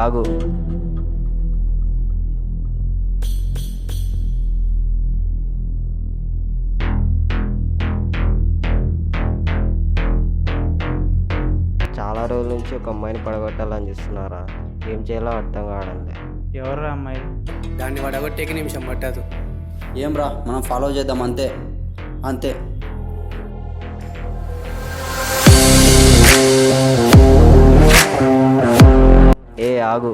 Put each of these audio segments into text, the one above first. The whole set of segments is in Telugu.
ఆగు. చాలా రోజుల నుంచి ఒక అమ్మాయిని పడగొట్టాలని చూస్తున్నారా? ఏం చేయాలో అర్థం కావడం లేదు. ఎవర్రా అమ్మాయి? దాన్ని వడగొట్టేకి నిమిషం పట్టదు. ఏం రా, మనం ఫాలో చేద్దాం అంతే అంతే. ఆగు.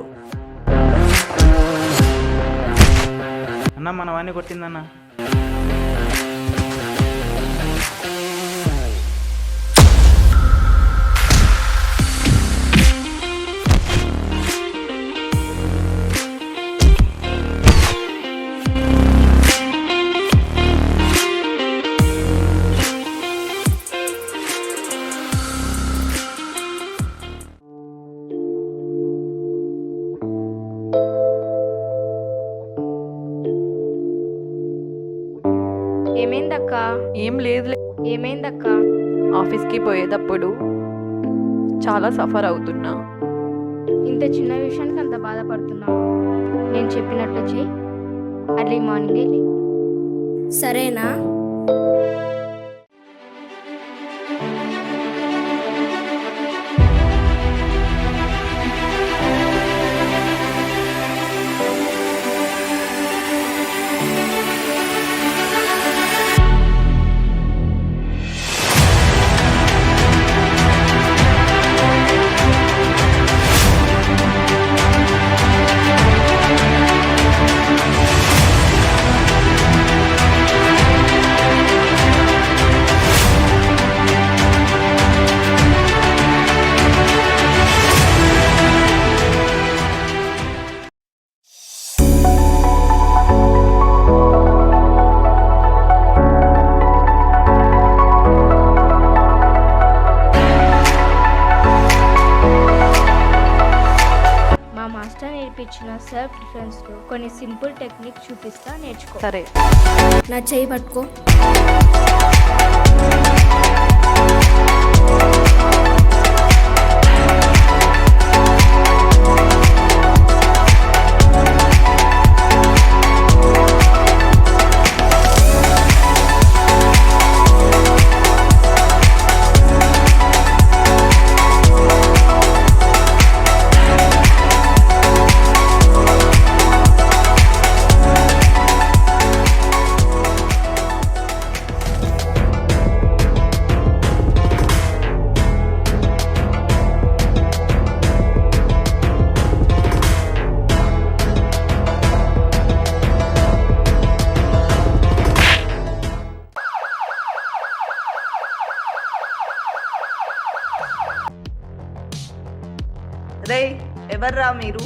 అన్న మన వాడిని కొట్టిందన్న. ఏమైందక్క? ఏం లేదులే. ఏమైందక్క? ఆఫీస్కి పోయేటప్పుడు చాలా సఫర్ అవుతున్నా. ఇంత చిన్న విషయానికి అంత బాధపడుతున్నావు? నేను చెప్పినట్టు చెయ్యి. అర్లీ మార్నింగే లే. సరేనా? నేర్పించిన సెల్ఫ్ డిఫెన్స్ లో కొన్ని సింపుల్ టెక్నిక్ చూపిస్తా, నేర్చుకో. సరే. నా చేయి పట్టుకో. రే, ఎవర్రా మీరు?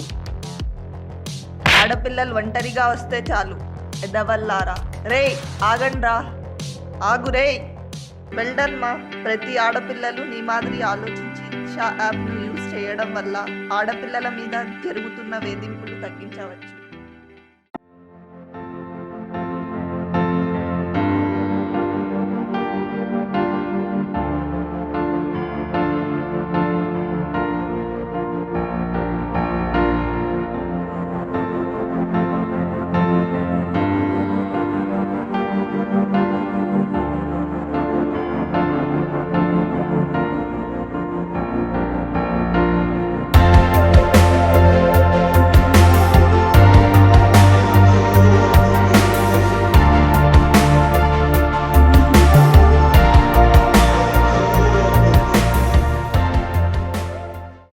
ఆడపిల్లలు ఒంటరిగా వస్తే చాలు ఎదవల్లారా. రే ఆగండ్రా, ఆగు రే. వెల్డన్ మా. ప్రతి ఆడపిల్లలు నీ మాదిరి ఆలోచించి దిశ యాప్ను యూజ్ చేయడం వల్ల ఆడపిల్లల మీద జరుగుతున్న వేధింపులు తగ్గించవచ్చు.